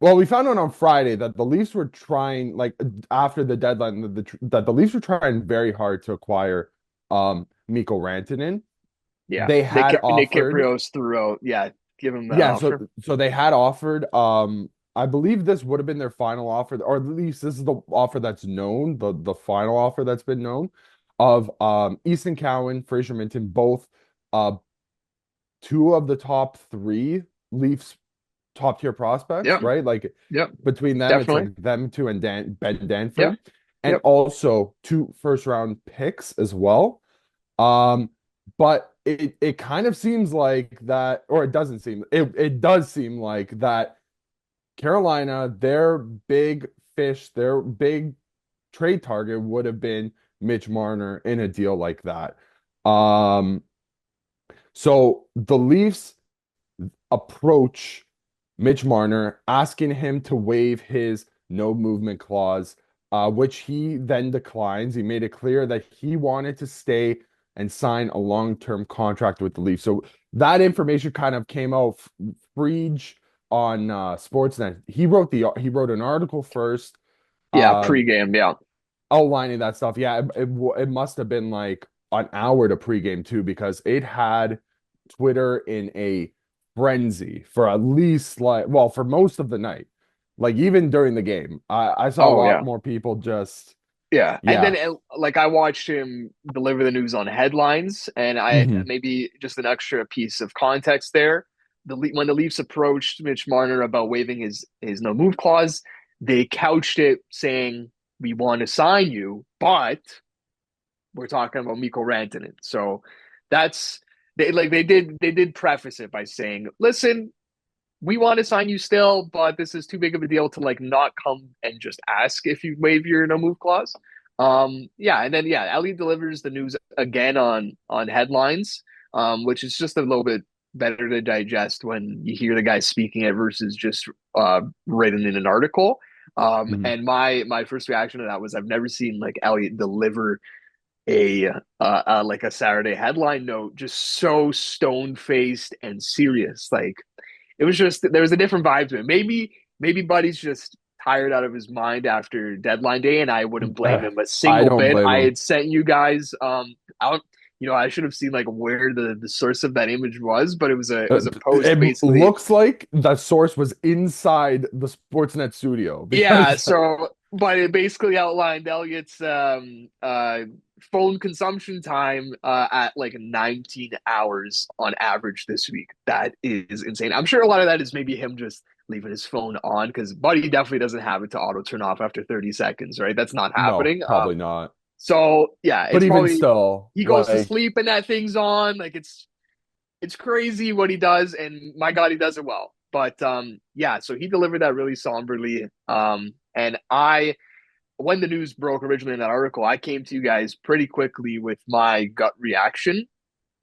Well, we found out on Friday that the Leafs were trying, like after the deadline, that the Leafs were trying very hard to acquire Mikko Rantanen. Yeah, They had Nick offered, Kiprios threw out. Yeah, give him that yeah, so offer. so they had offered, I believe this would have been their final offer, or at least this is the offer that's known, the final offer that's been known of Easton Cowan, Fraser Minton, both uh two of the top three Leafs top tier prospects, Yep, right? Like yep, between them, it's definitely. like them two and Ben Yep, Danford, and yep. also two first round picks as well. Um, but it kind of seems like that, or it doesn't seem it does seem like that Carolina, their big fish, their big trade target would have been Mitch Marner in a deal like that. Um, so the Leafs approach Mitch Marner, asking him to waive his no movement clause, which he then declines. He made it clear that he wanted to stay and sign a long-term contract with the Leafs. So that information kind of came out. Frege on Sportsnet. He wrote an article first, Yeah, um, pregame. Yeah, outlining that stuff. Yeah, it must have been like an hour to pregame too, because it had Twitter in a frenzy for at least like, well, for most of the night. Like even during the game, I saw a oh lot yeah. more people just, Yeah, and yeah. then like I watched him deliver the news on headlines, and I Hmm. maybe just an extra piece of context there. When the Leafs approached Mitch Marner about waiving his no move clause, they couched it saying we want to sign you, but we're talking about Mikko Rantanen. So that's they did preface it by saying, listen, we want to sign you still, but this is too big of a deal to like not come and just ask if you waive your no move clause. Yeah, and then yeah, Ellie delivers the news again on headlines, which is just a little bit better to digest when you hear the guy speaking it versus just written in an article. Hmm. And my first reaction to that was I've never seen like Elliot deliver a like a Saturday headline note just so stone faced and serious. Like it was just there was a different vibe to it. Maybe Buddy's just tired out of his mind after deadline day, and I wouldn't blame him a I single don't bit. blame I him. had sent you guys out. I should have seen like where the source of that image was, but it was a post It basically. looks like the source was inside the Sportsnet studio Yeah, because so but it basically outlined Elliot's phone consumption time at like 19 hours on average this week. That is insane. I'm sure a lot of that is maybe him just leaving his phone on because Buddy definitely doesn't have it to auto turn off after 30 seconds, right? That's not no, happening. probably not. So yeah, But it's even probably still, he goes to like, sleep and that thing's on. Like it's crazy what he does, and my God, he does it well. But yeah, so he delivered that really somberly. And when the news broke originally in that article, I came to you guys pretty quickly with my gut reaction.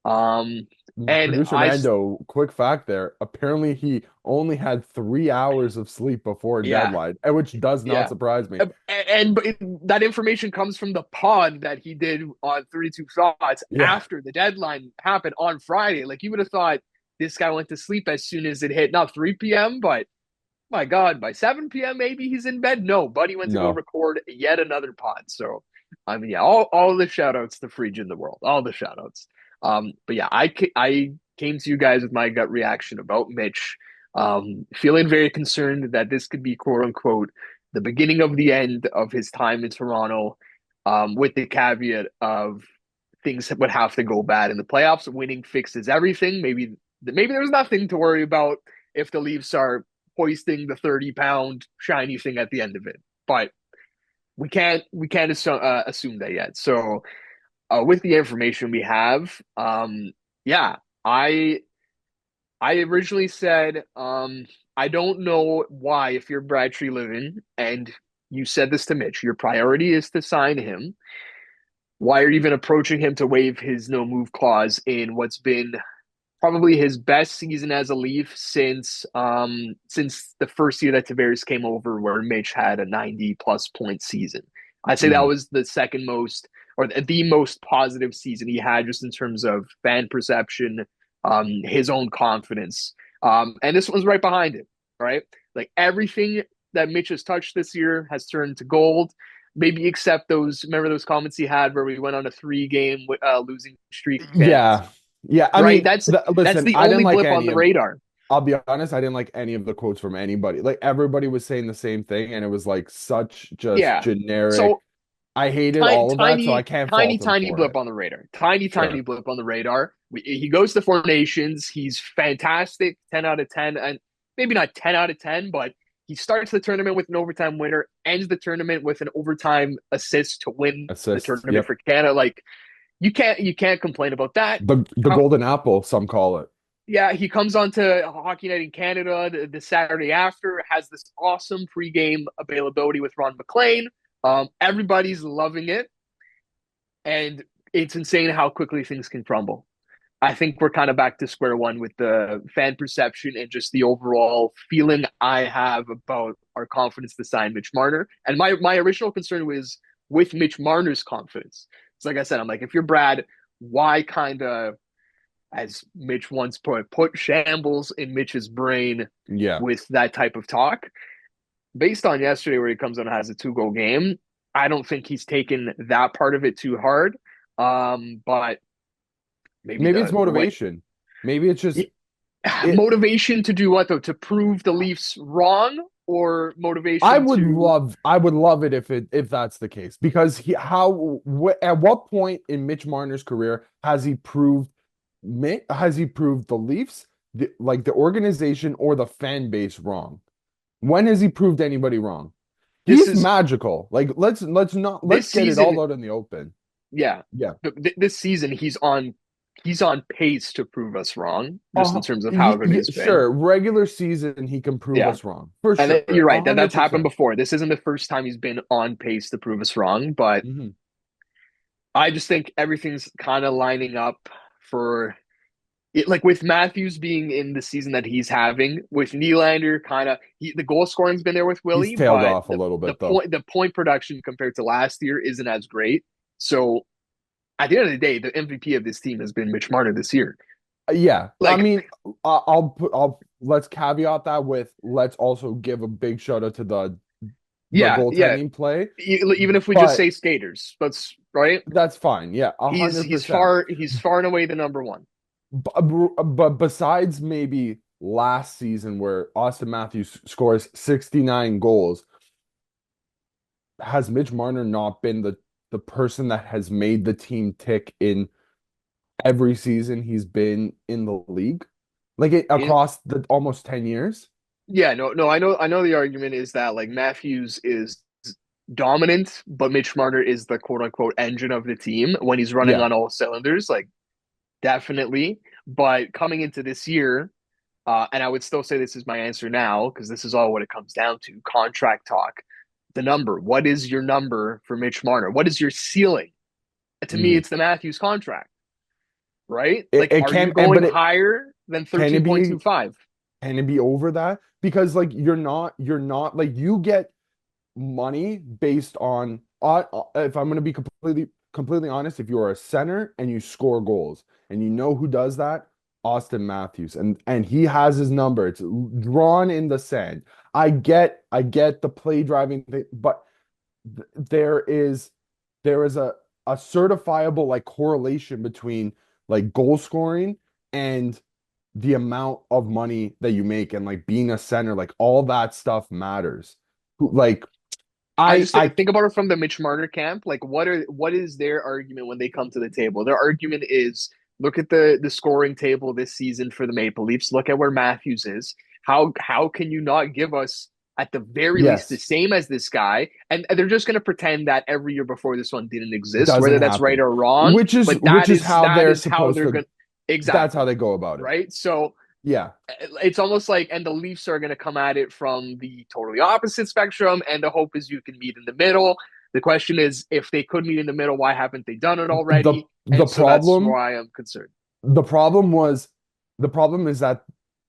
Um, and producer Mando, quick fact there. Apparently, he only had 3 hours of sleep before yeah, deadline, which does not yeah. surprise me. And that information comes from the pod that he did on 32 Thoughts Yeah, after the deadline happened on Friday. Like you would have thought this guy went to sleep as soon as it hit not 3 p.m., but my God, by 7 p.m. maybe he's in bed. No, Buddy went to go no. record yet another pod. So I mean, yeah, all the shout outs to Frege in the world, all the shout outs. But yeah, I came to you guys with my gut reaction about Mitch, feeling very concerned that this could be quote unquote the beginning of the end of his time in Toronto, with the caveat of things would have to go bad in the playoffs. Winning fixes everything. Maybe there's nothing to worry about if the Leafs are hoisting the 30-pound shiny thing at the end of it. But we can't assume that yet. So with the information we have, yeah, I I originally said I don't know why if you're Brad Treliving and you said this to Mitch, your priority is to sign him. Why are you even approaching him to waive his no move clause in what's been probably his best season as a Leaf since the first year that Tavares came over, where Mitch had a 90+ point season. I'd say that Mhm. was the second most or the most positive season he had just in terms of fan perception, his own confidence. And this one's right behind it, right? Like everything that Mitch has touched this year has turned to gold. Maybe except those, remember those comments he had where we went on a 3 game losing streak in fantasy, Yeah. Yeah. I right? mean, That's listen, the I didn't only like blip on any the of, radar. I'll be honest, I didn't like any of the quotes from anybody. Like everybody was saying the same thing, and it was like such just Yeah. generic. So I hated tiny, all of that, so I tiny, can't tiny, fault him tiny for blip it. on the radar. Tiny, tiny Sure. blip on the radar. He goes to Four Nations. He's fantastic, 10 out of 10, and maybe not 10 out of 10, but he starts the tournament with an overtime winner, ends the tournament with an overtime assist to win the Assists. tournament Yep. for Canada. Like you can't complain about that. The golden apple, some call it. Yeah, he comes on to Hockey Night in Canada the Saturday after, has this awesome pregame availability with Ron McLean. Everybody's loving it, and it's insane how quickly things can crumble. I think we're kind of back to square one with the fan perception and just the overall feeling I have about our confidence to sign Mitch Marner. And my original concern was with Mitch Marner's confidence. It's like I said, I'm like, if you're Brad, why kind of, as Mitch once put shambles in Mitch's brain Yeah. with that type of talk? Based on yesterday, where he comes on and has a 2 goal game, I don't think he's taken that part of it too hard. But maybe Maybe it's the way motivation. Maybe it's just it. motivation to do what though? To prove the Leafs wrong, or motivation to I would love it if that's the case because at what point in Mitch Marner's career has he proved the Leafs, like the organization or the fan base wrong? When has he proved anybody wrong? this He's is magical. Like let's this get it season. all out in the open. Yeah, Yeah. this season he's on pace to prove us wrong, just in terms of how good he's been. Sure. Regular season, he can prove Yeah, us wrong for and sure. you're A right that hundred that's happened percent. before. This isn't the first time he's been on pace to prove us wrong, but Mhm. I just think everything's kind of lining up for it. Like with Matthews being in the season that he's having, with Nylander, the goal scoring's been there with He's Willie, tailed but off a little the bit though. point production compared to last year isn't as great. So at the end of the day, the MVP of this team has been Mitch Marner this year. Yeah, I Like, mean, I'll let's caveat that with let's also give a big shout out to the yeah, yeah. goaltending play, Even if we just but say skaters, that's right. that's fine. Yeah, a He's hundred he's percent. far he's far and away the number one. But besides maybe last season where Austin Matthews scores 69 goals, has Mitch Marner not been the person that has made the team tick in every season he's been in the league? Like In across the almost 10 years? Yeah, no, I know the argument is that like Matthews is dominant, but Mitch Marner is the quote unquote engine of the team when he's running Yeah. on all cylinders. Like definitely, but coming into this year, and I would still say this is my answer now because this is all what it comes down to: contract talk. The number. What is your number for Mitch Marner? What is your ceiling? To me, Mm. it's the Matthews contract, right? It, Like, it are you can going but it higher than can it be 13.25? can it be over that? Because like you're not like you get money based on if I'm going to be completely honest, if you're a center and you score goals and you know who does that, Austin Matthews, and he has his number. It's drawn in the sand. I get the play driving thing, but there is a certifiable like correlation between like goal scoring and the amount of money that you make and like being a center, like all that stuff matters. Like I I just I think about it from the Mitch Marner camp. Like, what is their argument when they come to the table? Their argument is look at the scoring table this season for the Maple Leafs. Look at where Matthews is. How can you not give us at the very least the yes, same as this guy? And they're just going to pretend that every year before this one didn't exist, doesn't whether that's right happen. or wrong. Which is But which is how that they're is how supposed they're to going. that's how Exactly they go about it. right. So Yeah. it's almost like, and the Leafs are going to come at it from the totally opposite spectrum, and the hope is you can meet in the middle. The question is, if they could meet in the middle, why haven't they done it The already? the And so that's problem why I'm concerned. the problem was the problem is that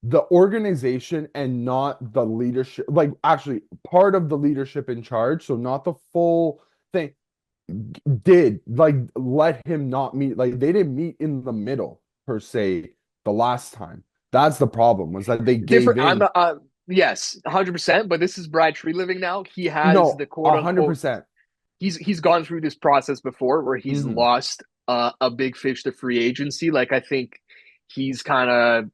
the organization and not the leadership, like actually part of the leadership in charge, so not the full thing, did like let him not meet, like they didn't meet in the middle per se the last time. That's the problem was that they gave Different. I'm in. not. Yes, 100%. But this is Brad Tree living now. He has No, the quote a hundred unquote. percent. He's gone through this process before where he's Mm-hmm. lost a big fish to free agency. Like I think he's kind of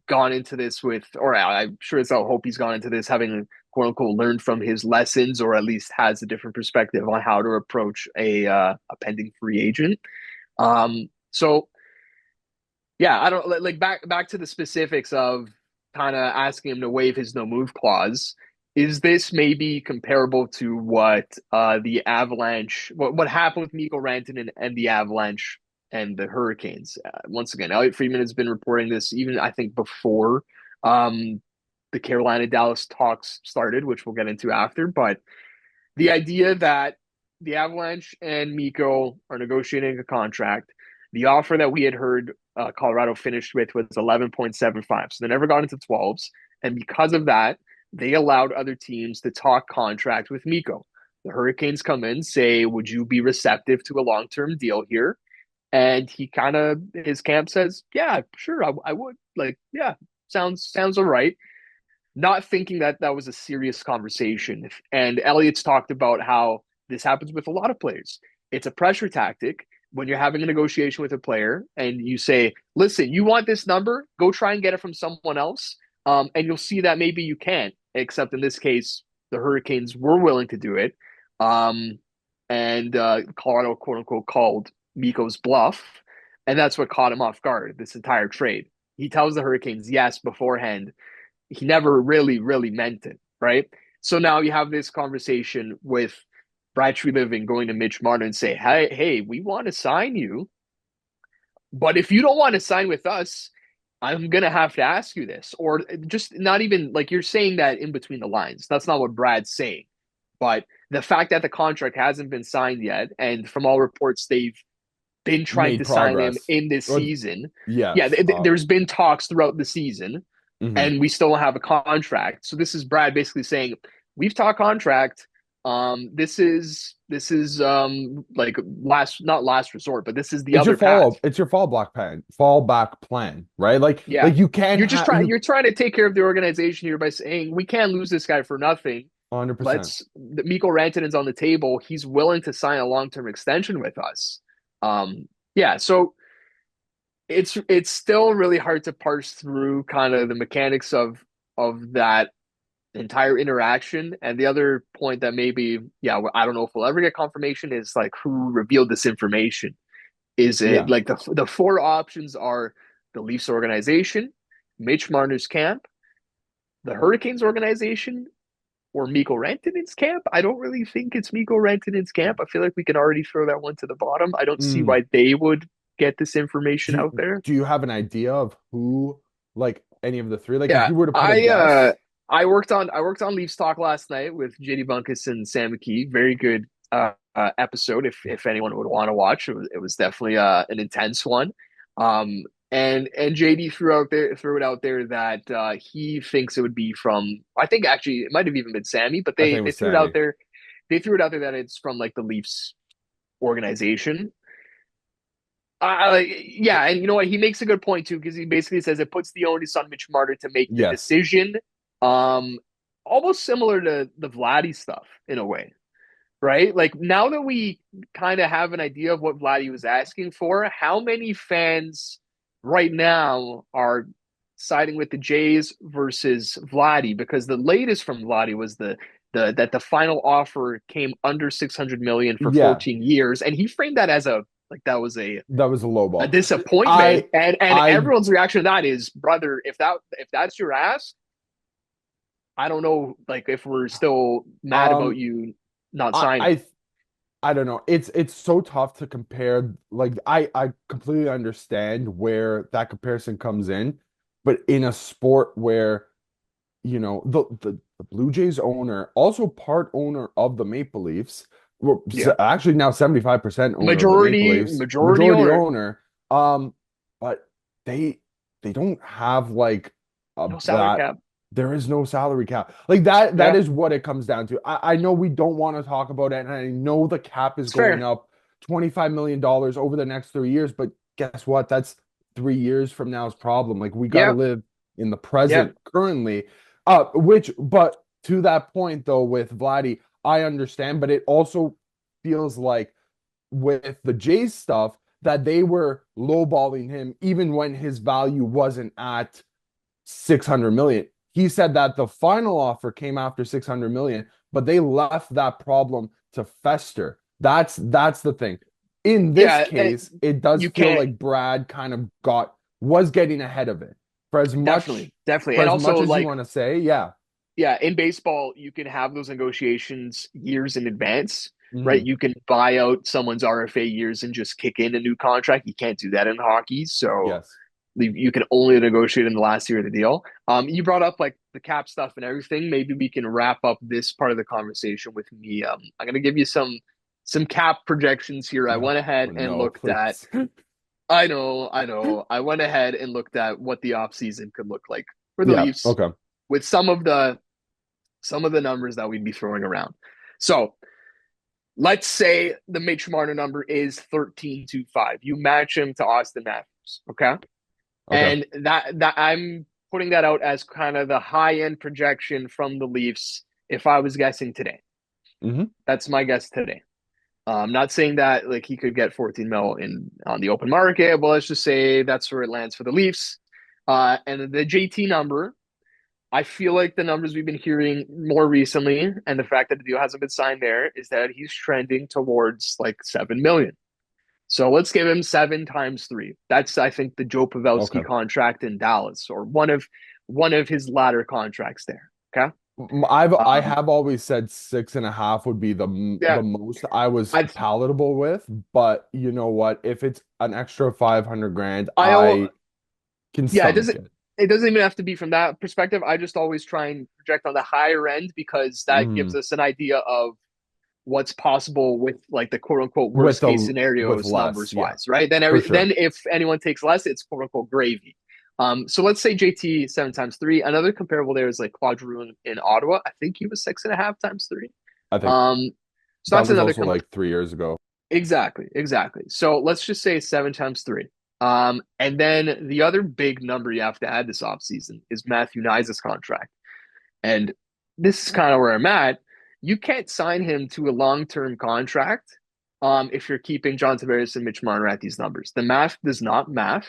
gone into this with, or I'm sure it's I hope he's gone into this having quote unquote learned from his lessons, or at least has a different perspective on how to approach a pending free agent. So yeah, I don't like back to the specifics of kind of asking him to waive his no move clause. Is this maybe comparable to what the Avalanche, what happened with Mikko Rantanen and the Avalanche and the Hurricanes? Once again, Elliot Friedman has been reporting this even I think before um, the Carolina Dallas talks started, which we'll get into after. But the idea that the Avalanche and Mikko are negotiating a contract. The offer that we had heard Colorado finished with was 11.75. So they never got into 12s. And because of that, they allowed other teams to talk contract with Mikko. The Hurricanes come in, say, would you be receptive to a long term deal here? And he kind of, his camp says, yeah, sure, I would. Like, yeah, sounds all right, not thinking that that was a serious conversation. And Elliott's talked about how this happens with a lot of players. It's a pressure tactic when you're having a negotiation with a player and you say, listen, you want this number, go try and get it from someone else. And you'll see that maybe you can't, except in this case, the Hurricanes were willing to do it. Um, and Colorado, quote unquote, called Mikko's bluff. And that's what caught him off guard, this entire trade. He tells the Hurricanes yes beforehand, he never really meant it, right? So now you have this conversation with Brad Living going to Mitch Marner and say, hey, we want to sign you, but if you don't want to sign with us, I'm gonna have to ask you this, or just not even like you're saying that in between the lines. That's not what Brad's saying, but the fact that the contract hasn't been signed yet, and from all reports, they've been trying Made to sign him progress. in this Or season. Yeah, yes. there's been talks throughout the season, Mhm. and we still don't have a contract. So this is Brad basically saying, we've talked contract. This is like last not last resort, but this is the It's your other path. follow. It's your fallback plan, right? Yeah. Like you can't You're just have trying you you're trying to take care of the organization here by saying we can't lose this guy for nothing. 100%. Let's Mikko Rantanen's on the table. He's willing to sign a long-term extension with us. Yeah, so it's still really hard to parse through kind of the mechanics of that entire interaction. And the other point that maybe, yeah, I don't know if we'll ever get confirmation is like who revealed this information. Is it Yeah. like the four options are the Leafs organization, Mitch Marner's camp, the Hurricanes organization, or Mikko Rantanen's camp? I don't really think it's Mikko Rantanen's camp. I feel like we can already throw that one to the bottom. I don't see Mm. why they would get this information Do out you, there. do you have an idea of who, like any of the three? Like if Yeah, you were to put a guess, I worked on Leafs Talk last night with JD Bunkus and Sam McKee. Very good episode. If anyone would want to watch, it was definitely an intense one. Um, and JD threw it out there that he thinks it would be from. I think actually it might have even been Sammy, but I think it they was threw it out Sammy. there. They threw it out there that it's from like the Leafs organization. Yeah, and you know what? He makes a good point too because he basically says it puts the onus on Mitch Marner to make the Yes. decision. Um, Almost similar to the Vladdy stuff in a way, right? Like now that we kind of have an idea of what Vladdy was asking for, how many fans right now are siding with the Jays versus Vladdy? Because the latest from Vladdy was the that the final offer came under 600 million for Yeah. 14 years, and he framed that as a like that was That was a low a ball. disappointment. I And I everyone's reaction to that is, brother, if that's your ask, I don't know, like if we're still mad about um you not I signing. I I don't know. It's so tough to compare. Like I completely understand where that comparison comes in, but in a sport where the Blue Jays owner, also part owner of the Maple Leafs, well, Yeah, actually now 75% owner of the Maple majority Leafs, majority majority owner, owner. But they they don't have like a no salary that cap. there is no salary cap. Like that Yeah, is what it comes down to. I know we don't want to talk about it, and I know the cap is it's going fair. up $25 million over the next 3 years, but guess what? That's 3 years from now's problem. Like we got to Yeah, live in the yeah. present currently. But to that point though, with Vladdy, I understand, but it also feels like with the Jays stuff that they were lowballing him even when his value wasn't at 600 million. He said that the final offer came after 600 million, but they left that problem to fester. That's the thing. In this Yeah, case, it does you feel can't. like Brad kind of was getting ahead of it. For as much Definitely, definitely. for And as much also, as you like, want to say, yeah. yeah, in baseball, you can have those negotiations years in advance, right? Hmm. You can buy out someone's RFA years and just kick in a new contract. You can't do that in hockey. So Yes. you can only negotiate in the last year of the deal. You brought up like the cap stuff and everything. Maybe we can wrap up this part of the conversation with me. I'm gonna give you some cap projections here. I No, went ahead and no, looked at. please. I know, I know. I went ahead and looked at what the offseason could look like for the Yeah, Leafs okay. with some of the numbers that we'd be throwing around. So let's say the Mitch Marner number is 13.25. You match him to Austin Matthews, okay? Okay. And that I'm putting that out as kind of the high end projection from the Leafs if I was guessing today. Hmm. That's my guess today. I'm not saying that like he could get 14 mil in on the open market, but let's just say that's where it lands for the Leafs. And the JT number, I feel like the numbers we've been hearing more recently, and the fact that the deal hasn't been signed there, is that he's trending towards like 7 million. So let's give him 7 times 3. That's I think the Joe Pavelski Okay. contract in Dallas, or one of his latter contracts there. Okay. I Um, have always said 6.5 would be yeah, the most I was I palatable with, but you know what? If it's an extra 500 grand, I I can yeah, stomach it. it doesn't even have to be from that perspective. I just always try and project on the higher end because that gives Mhm. us an idea of what's possible with like the quote unquote With worst case the with scenarios less, numbers yeah, wise, right? for sure. Then if anyone takes less, it's quote unquote gravy. So let's say JT 7 times 3. Another comparable there is like Claude Giroux in Ottawa. I think he was 6.5 times 3. I think Um, so that that's was another also like 3 years ago. exactly, exactly. So let's just say 7 times 3. And then the other big number you have to add this offseason is Matthew Knies' contract. And this is kind of where I'm at. You can't sign him to a long-term contract if you're keeping John Tavares and Mitch Marner at these numbers. The math does not math.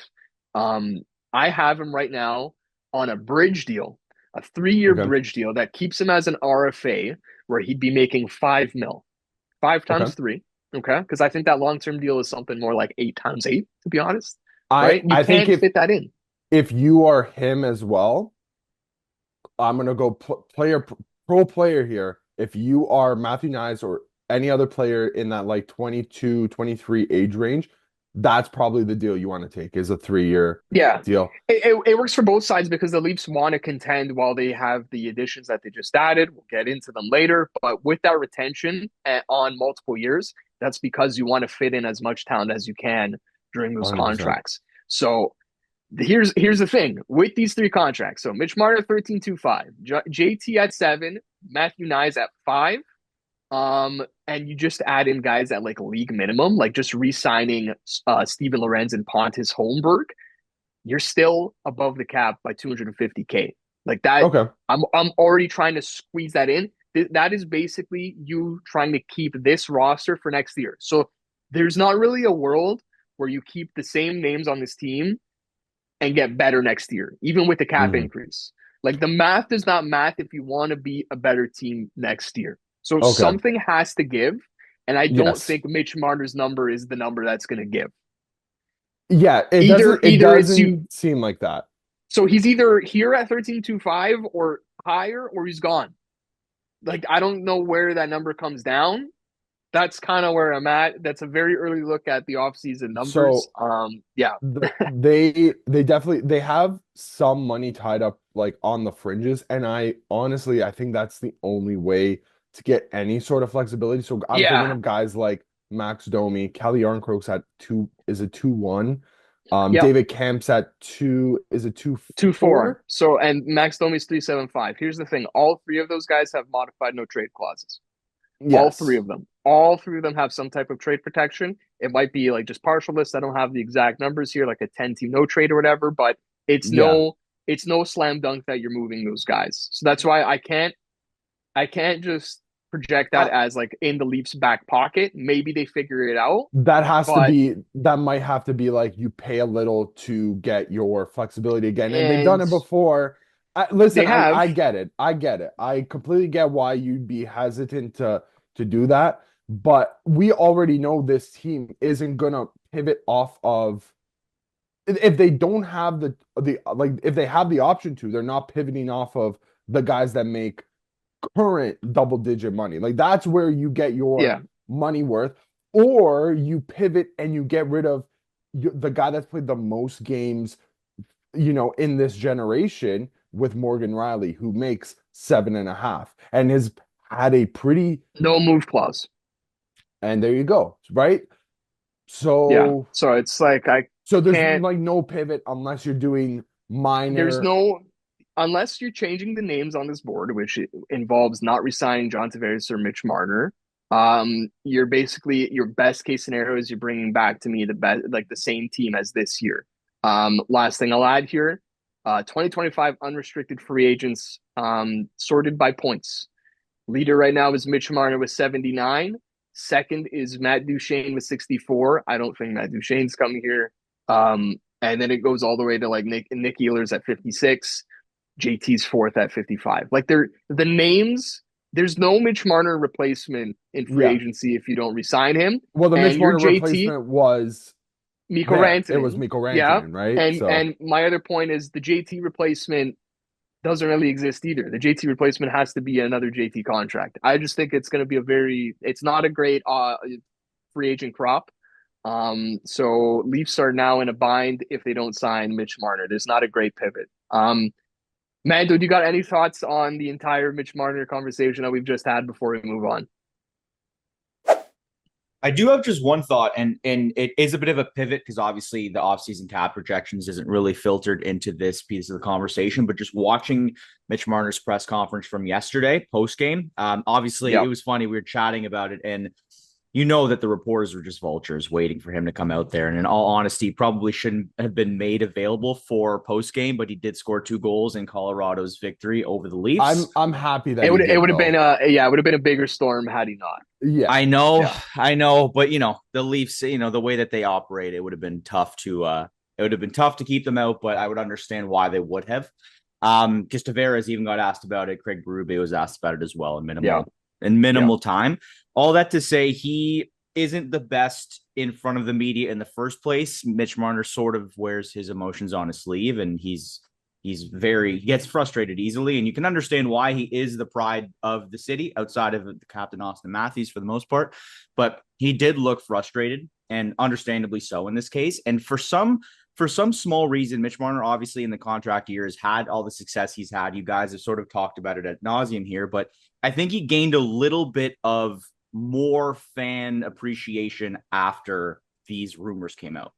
Um, I have him right now on a bridge deal, a 3-year Okay. bridge deal that keeps him as an RFA where he'd be making 5 mil, five Okay. times three. Okay. Because I think that long-term deal is something more like 8 times 8, to be honest. I Right. You I think can't fit that in. if you are him as well, I'm gonna go pro player here. If you are Matthew Nyes or any other player in that like 22, 23 age range, that's probably the deal you want to take is a 3 year Yeah. deal. It works for both sides because the Leafs want to contend while they have the additions that they just added. We'll get into them later. But with that retention on multiple years, that's because you want to fit in as much talent as you can during those 100%. contracts. So here's the thing with these 3 contracts. So Mitch Marner 13.25, JT at 7, Matthew Nyes at 5. And you just add in guys at like league minimum, like just re-signing Steven Lorenz and Pontus Holmberg, you're still above the cap by 250K. Like that, Okay. I'm already trying to squeeze that in. That is basically you trying to keep this roster for next year. So there's not really a world where you keep the same names on this team and get better next year, even with the cap Hmm. increase. Like the math does not math if you want to be a better team next year. So Okay. something has to give. And I don't Yes. think Mitch Marner's number is the number that's going to give. Yeah, it Either it's you. doesn't seem like that. So he's either here at 13.25 or higher, or he's gone. Like I don't know where that number comes down. That's kind of where I'm at. That's a very early look at the offseason numbers. So Yeah, they definitely they have some money tied up like on the fringes, and I honestly I think that's the only way to get any sort of flexibility. So I'm thinking yeah, of guys like Max Domi, Kelly Yarncroke's at 2 yep. David Camp's at 2, is it 2-4. 4? So and Max Domi's 3.75. Here's the thing: all 3 of those guys have modified no trade clauses. All 3 Yes. of them. All 3 of them have some type of trade protection. It might be like just partial list. I don't have the exact numbers here, like a 10-team no trade or whatever, but it's Yeah. no. it's no slam dunk that you're moving those guys. So that's why I can't just project that I, as like in the Leafs back pocket. Maybe they figure it out, but that might have to be like you pay a little to get your flexibility again. And they've done and it before. Listen, they have. I get it. I get it. I completely get why you'd be hesitant to do that. But we already know this team isn't gonna pivot off of if they don't have the like if they have the option to, they're not pivoting off of the guys that make current double digit money. Like that's where you get your Yeah. money worth, or you pivot and you get rid of the guy that's played the most games, in this generation with Morgan Riley, who makes 7.5 and has had a pretty, No move clause. and there you go, right? Yeah. So, So it's like I there's can't. like no pivot unless you're doing There's minor. no unless you're changing the names on this board, which involves not resigning John Tavares or Mitch Marner. You're basically your best case scenario is you're bringing back to me the best, like the same team as this year. Last thing I'll add here, 2025 unrestricted free agents, sorted by points. Leader right now is Mitch Marner with 79. Second is Matt Duchene with 64. I don't think Matt Duchene's coming here. And then it goes all the way to like Nick Ehlers at 56. JT's fourth at 55. Like they're the names. There's no Mitch Marner replacement in free Yeah. agency if you don't resign him. Well, the Mitch And your Marner JT, replacement was Mikko there. It was Rantanen, Mikko yeah. Rantanen, right? And So my other point is the JT replacement doesn't really exist either. The JT replacement has to be another JT contract. I just think it's going to be it's not a great free agent crop. So Leafs are now in a bind if they don't sign Mitch Marner. There's not a great pivot. Mando, do you got any thoughts on the entire Mitch Marner conversation that we've just had before we move on? I do have just one thought, and it is a bit of a pivot because obviously the offseason cap projections isn't really filtered into this piece of the conversation. But just watching Mitch Marner's press conference from yesterday, post game, obviously it Yeah. was funny. We were chatting about it, and that the reporters were just vultures waiting for him to come out there. And in all honesty, probably shouldn't have been made available for post game, but he did score 2 goals in Colorado's victory over the Leafs. I'm happy that It he would it did would have been though. it would have been a bigger storm had he not. Yeah. Yeah. I know, but the Leafs, the way that they operate, it would have been tough to keep them out, but I would understand why they would have. Because Tavares even got asked about it. Craig Berube was asked about it as well in Yeah. minimal time. All that to say, he isn't the best in front of the media in the first place. Mitch Marner sort of wears his emotions on his sleeve, and he gets frustrated easily, and you can understand why. He is the pride of the city outside of the captain Austin Matthews for the most part, but he did look frustrated, and understandably so in this case. And for some small reason, Mitch Marner, obviously in the contract year, has had all the success he's had. You guys have sort of talked about it ad nauseum here, but I think he gained a little bit of more fan appreciation after these rumors came out,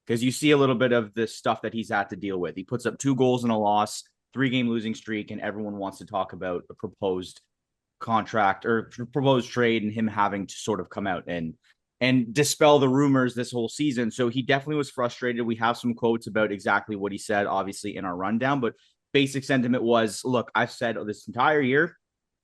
because you see a little bit of the stuff that he's had to deal with. He puts up 2 goals in a loss, 3-game losing streak, and everyone wants to talk about a proposed contract or proposed trade and him having to sort of come out and dispel the rumors this whole season. So he definitely was frustrated. We have some quotes about exactly what he said, obviously, in our rundown, but basic sentiment was, look, I've said this entire year,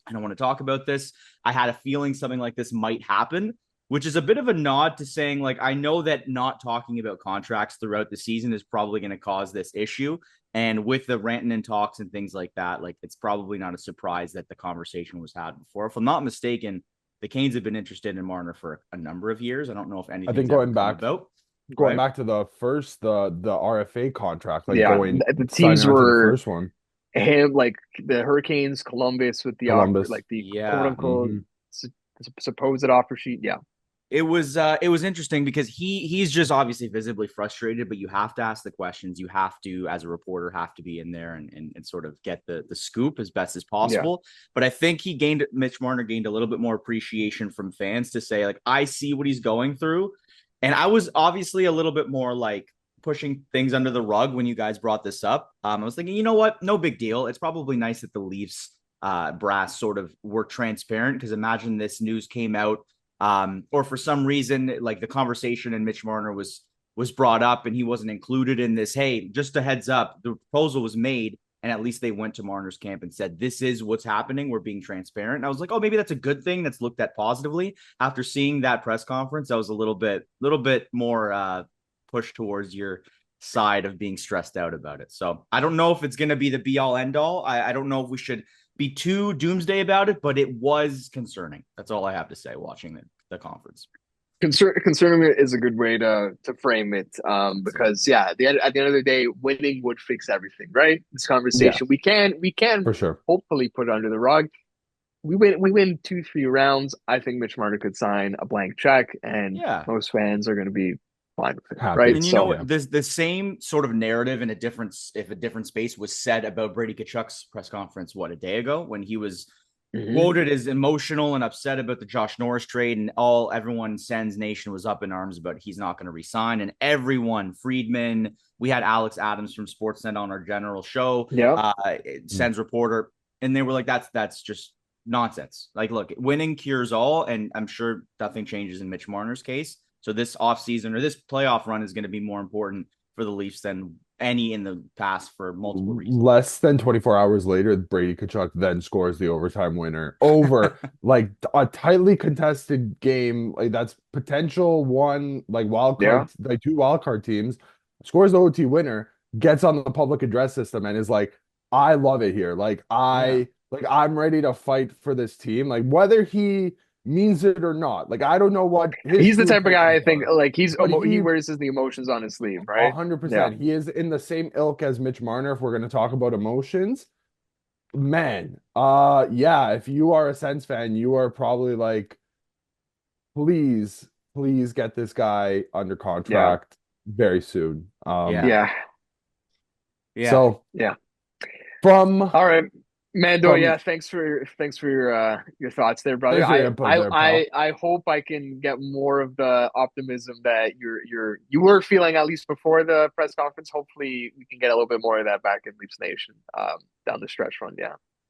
I don't want to talk about this. I had a feeling something like this might happen, which is a bit of a nod to saying, like, I know that not talking about contracts throughout the season is probably going to cause this issue. And with the Rantanen talks and things like that, like, it's probably not a surprise that the conversation was had before. If I'm not mistaken, the Canes have been interested in Marner for a number of years. I don't know if I think anything's ever come about. going Right? back to the RFA contract, like Yeah. going The signing teams on to the were first one, him like the Hurricanes, Columbus with the offer, Columbus. like the quote Yeah. unquote Hmm. supposed offer sheet. Yeah. It was interesting because he's just obviously visibly frustrated, but you have to ask the questions. You have to, as a reporter, have to be in there and sort of get the scoop as best as Yeah. possible. But I think Mitch Marner gained a little bit more appreciation from fans to say, like, I see what he's going through. And I was obviously a little bit more like pushing things under the rug when you guys brought this up. I was thinking, you know what? No big deal. It's probably nice that the Leafs brass sort of were transparent, because imagine this news came out, or for some reason, like, the conversation and Mitch Marner was brought up and he wasn't included in this. Hey, just a heads up, the proposal was made. And at least they went to Marner's camp and said, this is what's happening. We're being transparent. And I was like, oh, maybe that's a good thing that's looked at positively. After seeing that press conference, I was a little bit more pushed towards your side of being stressed out about it. So I don't know if it's going to be the be all end all. I don't know if we should be too doomsday about it, but it was concerning. That's all I have to say watching the conference. Concerning is a good way to frame it, because at the end of the day, winning would fix everything, right? This conversation, we can for sure. hopefully put it under the rug. We win 2-3 rounds. I think Mitch Marner could sign a blank check, and most fans are going to be fine with it, right? And the same sort of narrative in a different space was said about Brady Tkachuk's press conference a day ago when he was quoted as emotional and upset about the Josh Norris trade, and everyone Sens Nation was up in arms about he's not going to resign, and everyone, Friedman, we had Alex Adams from Sportsnet on our general show, Sens reporter, and they were like, that's just nonsense. Like, look, winning cures all, and I'm sure nothing changes in Mitch Marner's case. So this offseason or this playoff run is going to be more important for the Leafs than any in the past for multiple reasons. Less than 24 hours later, Brady Tkachuk then scores the overtime winner over like a tightly contested game. Like that's potential one, like wild card, like 2 wild card teams, scores the OT winner, gets on the public address system and is like, I love it here. Like I'm ready to fight for this team. Like whether he means it or not. Like I don't know what he's the type of guy I think like he wears the emotions on his sleeve, right? 100%. He is in the same ilk as Mitch Marner if we're going to talk about emotions. Man, if you are a Sens fan, you are probably like, please get this guy under contract very soon. So from all right. Mando, thanks for your thoughts there, brother. I hope I can get more of the optimism that you were feeling at least before the press conference. Hopefully, we can get a little bit more of that back in Leafs Nation down the stretch run.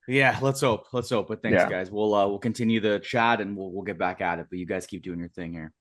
Yeah, let's hope. But thanks, guys. We'll continue the chat and we'll get back at it. But you guys keep doing your thing here.